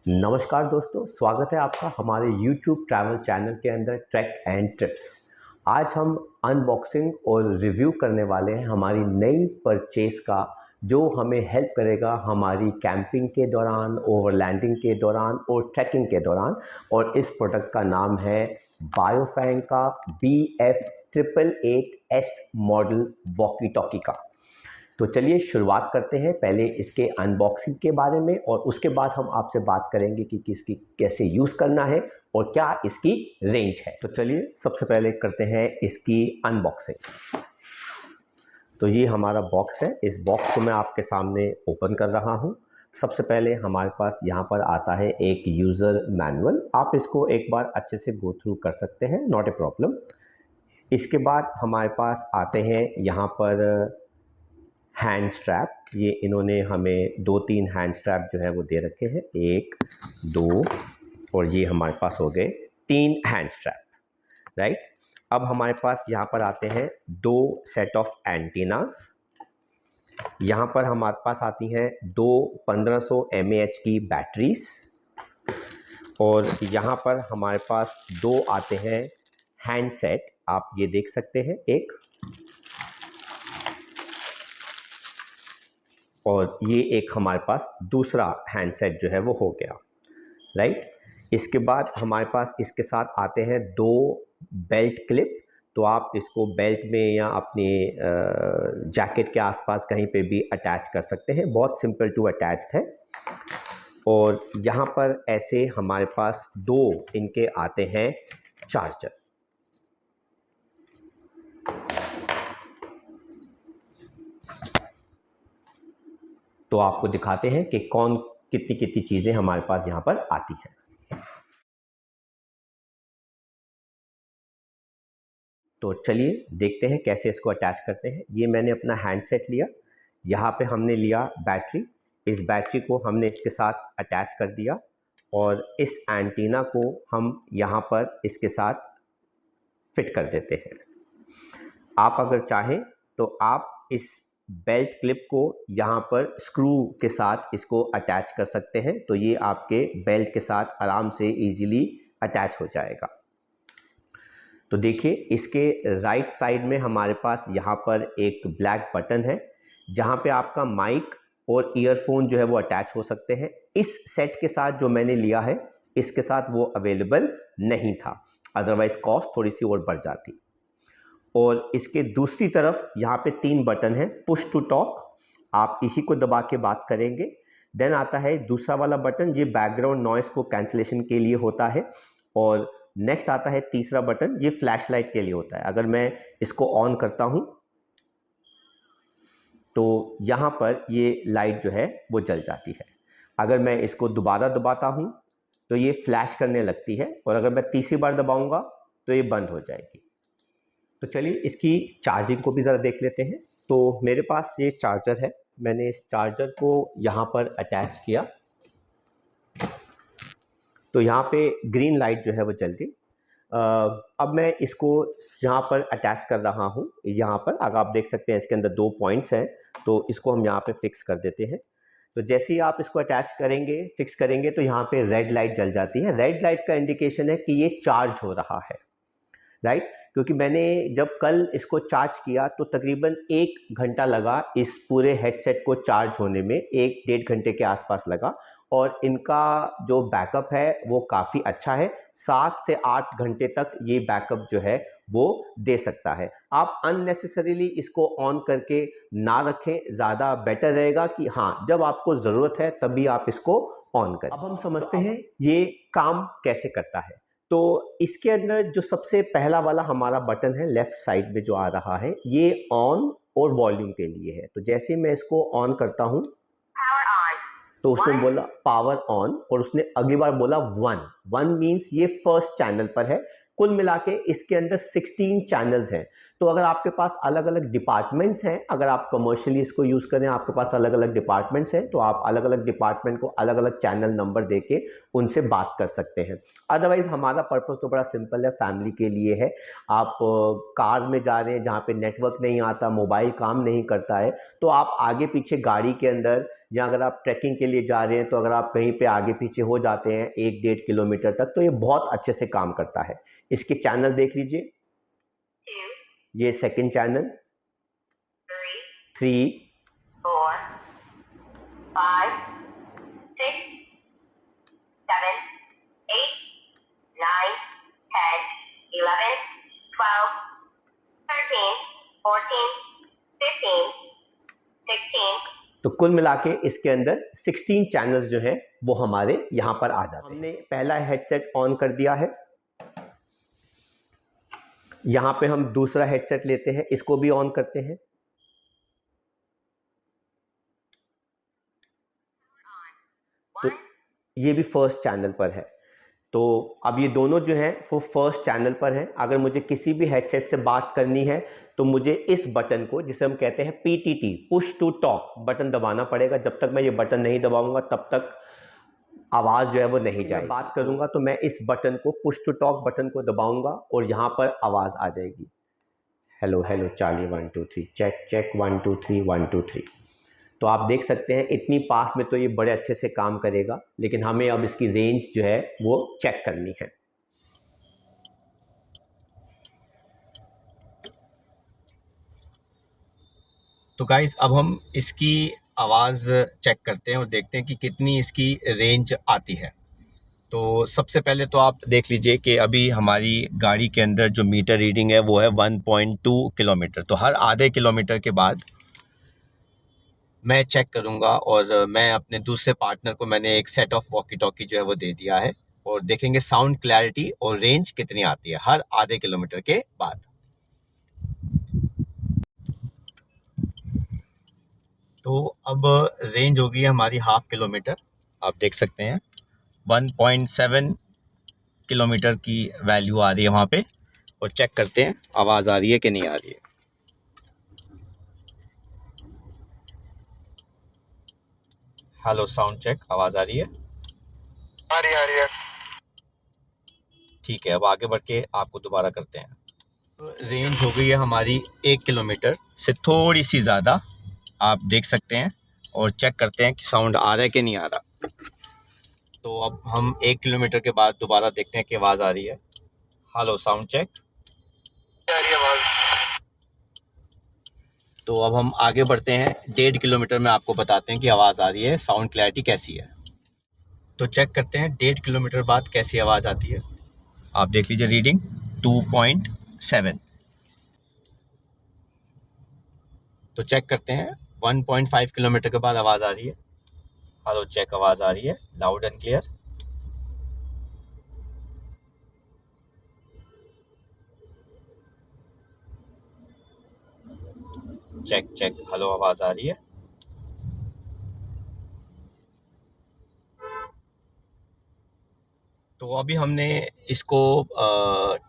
नमस्कार दोस्तों, स्वागत है आपका हमारे YouTube ट्रैवल चैनल के अंदर ट्रैक एंड ट्रिप्स। आज हम अनबॉक्सिंग और रिव्यू करने वाले हैं हमारी नई परचेज़ का, जो हमें हेल्प करेगा हमारी कैंपिंग के दौरान, ओवरलैंडिंग के दौरान और ट्रैकिंग के दौरान। और इस प्रोडक्ट का नाम है बायोफैंग का BF888S मॉडल वॉकी टॉकी का। तो चलिए शुरुआत करते हैं पहले इसके अनबॉक्सिंग के बारे में, और उसके बाद हम आपसे बात करेंगे कि इसकी कैसे यूज़ करना है और क्या इसकी रेंज है। तो चलिए सबसे पहले करते हैं इसकी अनबॉक्सिंग। तो ये हमारा बॉक्स है, इस बॉक्स को मैं आपके सामने ओपन कर रहा हूँ। सबसे पहले हमारे पास यहाँ पर आता है एक यूज़र मैनुअल। आप इसको एक बार अच्छे से गो थ्रू कर सकते हैं, नॉट ए प्रॉब्लम। इसके बाद हमारे पास आते हैं यहाँ पर हैंड स्ट्रैप। ये इन्होंने हमें 2-3 हैंड स्ट्रैप जो है वो दे रखे हैं, 1, 2 और ये हमारे पास हो गए 3 हैंड स्ट्रैप, राइट। अब हमारे पास यहाँ पर आते हैं 2 सेट ऑफ एंटीनास। यहाँ पर हमारे पास आती हैं 2 1500 mAh की बैटरीज, और यहाँ पर हमारे पास 2 आते हैं हैंडसेट। आप ये देख सकते हैं, एक और ये एक हमारे पास दूसरा हैंडसेट जो है वो हो गया, राइट। इसके बाद हमारे पास इसके साथ आते हैं 2 बेल्ट क्लिप। तो आप इसको बेल्ट में या अपने जैकेट के आसपास कहीं पे भी अटैच कर सकते हैं, बहुत सिंपल टू अटैच है। और यहाँ पर ऐसे हमारे पास 2 इनके आते हैं चार्जर। तो आपको दिखाते हैं कि कौन कितनी कितनी चीज़ें हमारे पास यहाँ पर आती हैं। तो चलिए देखते हैं कैसे इसको अटैच करते हैं। ये मैंने अपना हैंडसेट लिया, यहाँ पे हमने लिया बैटरी। इस बैटरी को हमने इसके साथ अटैच कर दिया, और इस एंटीना को हम यहाँ पर इसके साथ फिट कर देते हैं। आप अगर चाहें तो आप इस बेल्ट क्लिप को यहाँ पर स्क्रू के साथ इसको अटैच कर सकते हैं, तो ये आपके बेल्ट के साथ आराम से इजीली अटैच हो जाएगा। तो देखिए, इसके राइट साइड में हमारे पास यहाँ पर एक ब्लैक बटन है, जहाँ पे आपका माइक और ईयरफोन जो है वो अटैच हो सकते हैं। इस सेट के साथ जो मैंने लिया है, इसके साथ वो अवेलेबल नहीं था, अदरवाइज कॉस्ट थोड़ी सी और बढ़ जाती। और इसके दूसरी तरफ यहाँ पे 3 बटन है, पुश टू टॉक, आप इसी को दबा के बात करेंगे। देन आता है दूसरा वाला बटन, ये बैकग्राउंड नॉइस को कैंसलेशन के लिए होता है। और नेक्स्ट आता है तीसरा बटन, ये फ्लैश लाइट के लिए होता है। अगर मैं इसको ऑन करता हूँ तो यहाँ पर ये लाइट जो है वो जल जाती है। अगर मैं इसको दोबारा दबाता हूँ तो ये फ्लैश करने लगती है, और अगर मैं तीसरी बार दबाऊँगा तो ये बंद हो जाएगी। तो चलिए इसकी चार्जिंग को भी ज़रा देख लेते हैं। तो मेरे पास ये चार्जर है, मैंने इस चार्जर को यहाँ पर अटैच किया, तो यहाँ पे ग्रीन लाइट जो है वो जल गई। अब मैं इसको यहाँ पर अटैच कर रहा हूँ। यहाँ पर अगर आप देख सकते हैं इसके अंदर 2 पॉइंट्स हैं, तो इसको हम यहाँ पे फिक्स कर देते हैं। तो जैसे ही आप इसको अटैच करेंगे, फिक्स करेंगे, तो यहाँ पे रेड लाइट जल जाती है। रेड लाइट का इंडिकेशन है कि ये चार्ज हो रहा है, राइट। क्योंकि मैंने जब कल इसको चार्ज किया तो तकरीबन 1 घंटा लगा इस पूरे हेडसेट को चार्ज होने में, 1-1.5 घंटे के आसपास लगा। और इनका जो बैकअप है वो काफ़ी अच्छा है, 7 से 8 घंटे तक ये बैकअप जो है वो दे सकता है। आप अननेसेसरीली इसको ऑन करके ना रखें, ज़्यादा बेटर रहेगा कि हाँ, जब आपको ज़रूरत है तभी आप इसको ऑन करें। अब हम समझते हैं ये काम कैसे करता है। तो इसके अंदर जो सबसे पहला वाला हमारा बटन है लेफ़्ट साइड में जो आ रहा है, ये ऑन और वॉल्यूम के लिए है। तो जैसे ही मैं इसको ऑन करता हूँ तो उसने बोला पावर ऑन, और उसने अगली बार बोला 1 मीन्स ये फर्स्ट चैनल पर है। कुल मिला के इसके अंदर 16 चैनल्स हैं। तो अगर आपके पास अलग अलग डिपार्टमेंट्स हैं, अगर आप कमर्शियली इसको यूज़ करें, आपके पास अलग अलग डिपार्टमेंट्स हैं, तो आप अलग अलग डिपार्टमेंट को अलग अलग चैनल नंबर देके उनसे बात कर सकते हैं। अदरवाइज़ हमारा पर्पज़ तो बड़ा सिंपल है, फैमिली के लिए है। आप कार में जा रहे हैं जहाँ पे नेटवर्क नहीं आता, मोबाइल काम नहीं करता है, तो आप आगे पीछे गाड़ी के अंदर या अगर आप ट्रैकिंग के लिए जा रहे हैं तो अगर आप कहीं पे आगे पीछे हो जाते हैं 1-1.5 किलोमीटर तक, तो ये बहुत अच्छे से काम करता है। इसके चैनल देख लीजिए, ये सेकंड चैनल, 3, 4, 5, 6, 7, 8, 9, 10, 11, 12, 13, 14, 15, 16। तो कुल मिला के इसके अंदर 16 चैनल्स जो हैं वो हमारे यहाँ पर आ जाते हैं। हमने पहला हेडसेट ऑन कर दिया है। यहाँ पे हम दूसरा हेडसेट लेते हैं, इसको भी ऑन करते हैं। तो ये भी फर्स्ट चैनल पर है। तो अब ये दोनों जो हैं वो फर्स्ट चैनल पर हैं। अगर मुझे किसी भी हेडसेट से बात करनी है तो मुझे इस बटन को, जिसे हम कहते हैं PTT, push to talk button दबाना पड़ेगा। जब तक मैं ये बटन नहीं दबाऊंगा तब तक आवाज़ जो है वो नहीं जाएगी। बात करूंगा तो मैं इस बटन को, पुश टू टॉक बटन को दबाऊंगा और यहाँ पर आवाज़ आ जाएगी, hello hello Charlie 1 2 3, check check 1 2 3 1 2 3। तो आप देख सकते हैं इतनी पास में तो ये बड़े अच्छे से काम करेगा, लेकिन हमें अब इसकी रेंज जो है वो चेक करनी है। तो गाइस अब हम इसकी आवाज़ चेक करते हैं और देखते हैं कि कितनी इसकी रेंज आती है। तो सबसे पहले तो आप देख लीजिए कि अभी हमारी गाड़ी के अंदर जो मीटर रीडिंग है वो है 1.2 किलोमीटर। तो हर आधे किलोमीटर के बाद मैं चेक करूंगा और मैं अपने दूसरे पार्टनर को मैंने एक सेट ऑफ वॉकी टॉकी जो है वो दे दिया है और देखेंगे साउंड क्लैरिटी और रेंज कितनी आती है हर आधे किलोमीटर के बाद। तो अब रेंज होगी हमारी हाफ किलोमीटर, आप देख सकते हैं 1.7 किलोमीटर की वैल्यू आ रही है वहाँ पे। और चेक करते हैं आवाज़ आ रही है कि नहीं आ रही है। हेलो साउंड चेक, आवाज़ आ रही है? आ रही है। ठीक है, अब आगे बढ़ के आपको दोबारा करते हैं। तो रेंज हो गई है हमारी 1 किलोमीटर से थोड़ी सी ज़्यादा, आप देख सकते हैं। और चेक करते हैं कि साउंड आ रहा है कि नहीं आ रहा। तो अब हम 1 किलोमीटर के बाद दोबारा देखते हैं कि आवाज़ आ रही है। हेलो साउंड चेक, आ रही है आवाज़। तो अब हम आगे बढ़ते हैं। 1.5 किलोमीटर में आपको बताते हैं कि आवाज़ आ रही है, साउंड क्लैरिटी कैसी है। तो चेक करते हैं 1.5 किलोमीटर बाद कैसी आवाज़ आती है। आप देख लीजिए रीडिंग 2.7। तो चेक करते हैं 1.5 किलोमीटर के बाद आवाज़ आ रही है। हेलो चेक, आवाज़ आ रही है loud and clear. Check check, hello आवाज़ आ रही है। तो अभी हमने इसको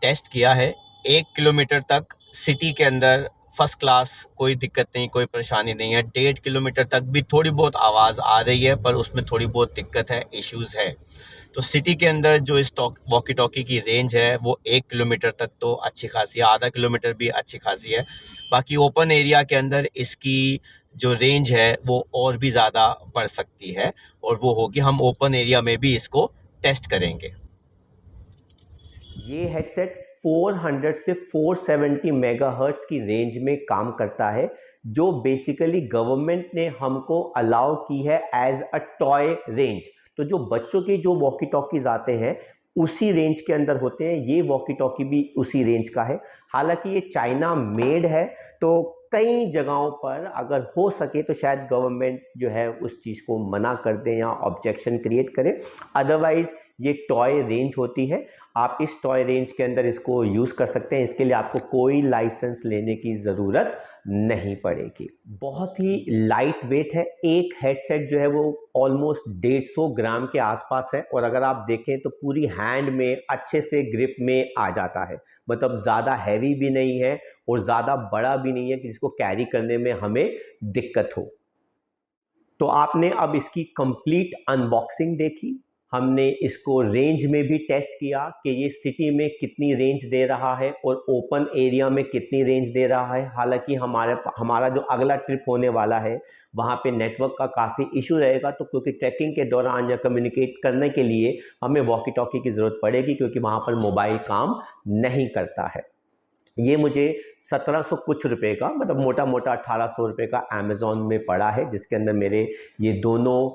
टेस्ट किया है 1 किलोमीटर तक सिटी के अंदर फर्स्ट क्लास, कोई दिक्कत नहीं, कोई परेशानी नहीं है। 1.5 किलोमीटर तक भी थोड़ी बहुत आवाज़ आ रही है पर उसमें थोड़ी बहुत दिक्कत है, इश्यूज़ है। तो सिटी के अंदर जो इस वॉकी टॉकी की रेंज है वो 1 किलोमीटर तक तो अच्छी खासी है, आधा किलोमीटर भी अच्छी खासी है। बाकी ओपन एरिया के अंदर इसकी जो रेंज है वो और भी ज़्यादा बढ़ सकती है और वो होगी, हम ओपन एरिया में भी इसको टेस्ट करेंगे। ये हेडसेट 400 से 470 मेगाहर्ट्ज की रेंज में काम करता है, जो बेसिकली गवर्नमेंट ने हमको अलाउ की है एज अ टॉय रेंज। तो जो बच्चों के जो वॉकी टॉकीज आते हैं उसी रेंज के अंदर होते हैं, ये वॉकी टॉकी भी उसी रेंज का है। हालांकि ये चाइना मेड है, तो कई जगहों पर अगर हो सके तो शायद गवर्नमेंट जो है उस चीज़ को मना कर दे या ऑब्जेक्शन क्रिएट करे। अदरवाइज़ ये टॉय रेंज होती है, आप इस टॉय रेंज के अंदर इसको यूज़ कर सकते हैं। इसके लिए आपको कोई लाइसेंस लेने की ज़रूरत नहीं पड़ेगी। बहुत ही लाइट वेट है। एक हेडसेट जो है वो ऑलमोस्ट 150 ग्राम के आसपास है और अगर आप देखें तो पूरी हैंड में अच्छे से ग्रिप में आ जाता है। मतलब ज़्यादा हैवी भी नहीं है और ज़्यादा बड़ा भी नहीं है कि जिसको कैरी करने में हमें दिक्कत हो। तो आपने अब इसकी कंप्लीट अनबॉक्सिंग देखी, हमने इसको रेंज में भी टेस्ट किया कि ये सिटी में कितनी रेंज दे रहा है और ओपन एरिया में कितनी रेंज दे रहा है। हालांकि हमारा जो अगला ट्रिप होने वाला है वहाँ पे नेटवर्क का काफ़ी इशू रहेगा, तो क्योंकि ट्रैकिंग के दौरान या कम्युनिकेट करने के लिए हमें वॉकी टॉकी की ज़रूरत पड़ेगी, क्योंकि वहाँ पर मोबाइल काम नहीं करता है। ये मुझे 1700 कुछ रुपए का, मतलब मोटा मोटा 1800 रुपये का अमेज़ॉन में पड़ा है, जिसके अंदर मेरे ये दोनों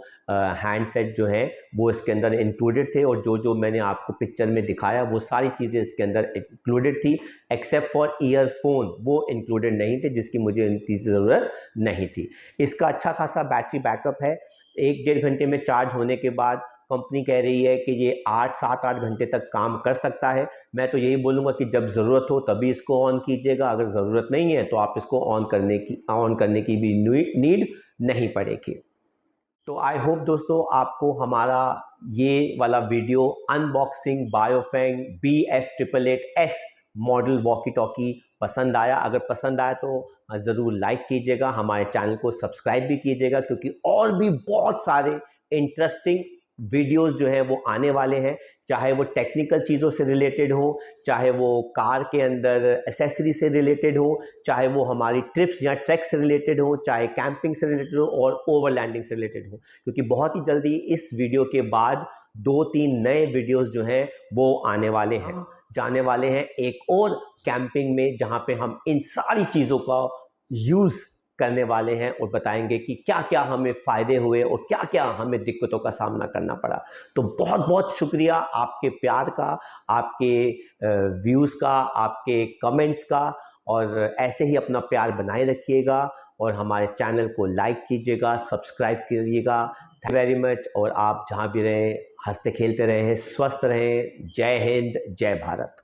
हैंडसेट जो हैं वो इसके अंदर इंक्लूडेड थे, और जो मैंने आपको पिक्चर में दिखाया वो सारी चीज़ें इसके अंदर इंक्लूडेड थी, एक्सेप्ट फॉर ईयरफोन वो इंक्लूडेड नहीं थे, जिसकी मुझे इनकी ज़रूरत नहीं थी। इसका अच्छा खासा बैटरी बैकअप है। 1-1.5 घंटे में चार्ज होने के बाद कंपनी कह रही है कि ये 7-8 घंटे तक काम कर सकता है। मैं तो यही बोलूँगा कि जब ज़रूरत हो तभी इसको ऑन कीजिएगा, अगर ज़रूरत नहीं है तो आप इसको ऑन करने की भी नीड नहीं पड़ेगी। तो आई होप दोस्तों आपको हमारा ये वाला video unboxing Baofeng BF888S model walkie talkie पसंद आया। अगर पसंद आया तो ज़रूर लाइक कीजिएगा, हमारे चैनल को सब्सक्राइब भी कीजिएगा, क्योंकि और भी बहुत सारे इंटरेस्टिंग वीडियोस जो हैं वो आने वाले हैं, चाहे वो टेक्निकल चीज़ों से रिलेटेड हो, चाहे वो कार के अंदर एसेसरी से रिलेटेड हो, चाहे वो हमारी ट्रिप्स या ट्रैक से रिलेटेड हो, चाहे कैंपिंग से रिलेटेड हो और ओवरलैंडिंग से रिलेटेड हो। क्योंकि बहुत ही जल्दी इस वीडियो के बाद 2-3 नए वीडियोस जो हैं वो आने वाले हैं, जाने वाले हैं एक और कैंपिंग में, जहाँ पे हम इन सारी चीज़ों का यूज़ करने वाले हैं और बताएंगे कि क्या क्या हमें फ़ायदे हुए और क्या क्या हमें दिक्कतों का सामना करना पड़ा। तो बहुत बहुत शुक्रिया आपके प्यार का, आपके व्यूज़ का, आपके कमेंट्स का, और ऐसे ही अपना प्यार बनाए रखिएगा और हमारे चैनल को लाइक कीजिएगा, सब्सक्राइब कीजिएगा। थैंक यू वेरी मच, और आप जहाँ भी रहें हंसते खेलते रहें, स्वस्थ रहें। जय हिंद, जय भारत।